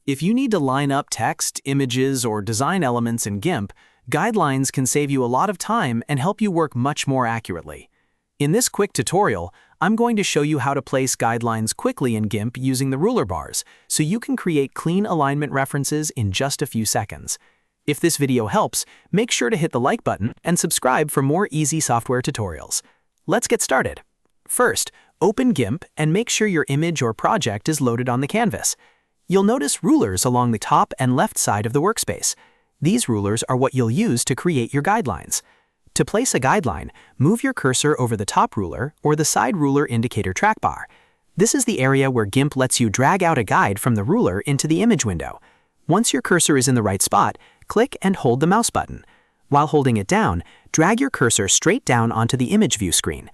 If you need to line up text, images, or design elements in GIMP, guidelines can save you a lot of time and help you work much more accurately. In this quick tutorial, I'm going to show you how to place guidelines quickly in GIMP using the ruler bars, so you can create clean alignment references in just a few seconds. If this video helps, make sure to hit the like button and subscribe for more easy software tutorials. Let's get started. First, open GIMP and make sure your image or project is loaded on the canvas. You'll notice rulers along the top and left side of the workspace. These rulers are what you'll use to create your guidelines. To place a guideline, move your cursor over the top ruler or the side ruler indicator trackbar. This is the area where GIMP lets you drag out a guide from the ruler into the image window. Once your cursor is in the right spot, click and hold the mouse button. While holding it down, drag your cursor straight down onto the image view screen.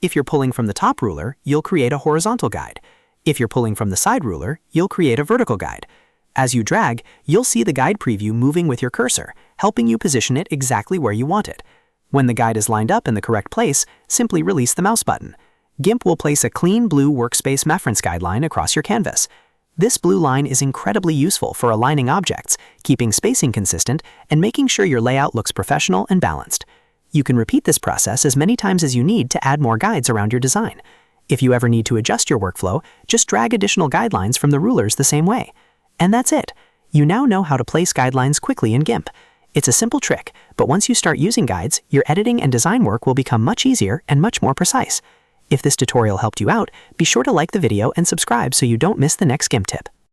If you're pulling from the top ruler, you'll create a horizontal guide. If you're pulling from the side ruler, you'll create a vertical guide. As you drag, you'll see the guide preview moving with your cursor, helping you position it exactly where you want it. When the guide is lined up in the correct place, simply release the mouse button. GIMP will place a clean blue Workspace reference guideline across your canvas. This blue line is incredibly useful for aligning objects, keeping spacing consistent, and making sure your layout looks professional and balanced. You can repeat this process as many times as you need to add more guides around your design. If you ever need to adjust your workflow, just drag additional guidelines from the rulers the same way. And that's it. You now know how to place guidelines quickly in GIMP. It's a simple trick, but once you start using guides, your editing and design work will become much easier and much more precise. If this tutorial helped you out, be sure to like the video and subscribe so you don't miss the next GIMP tip.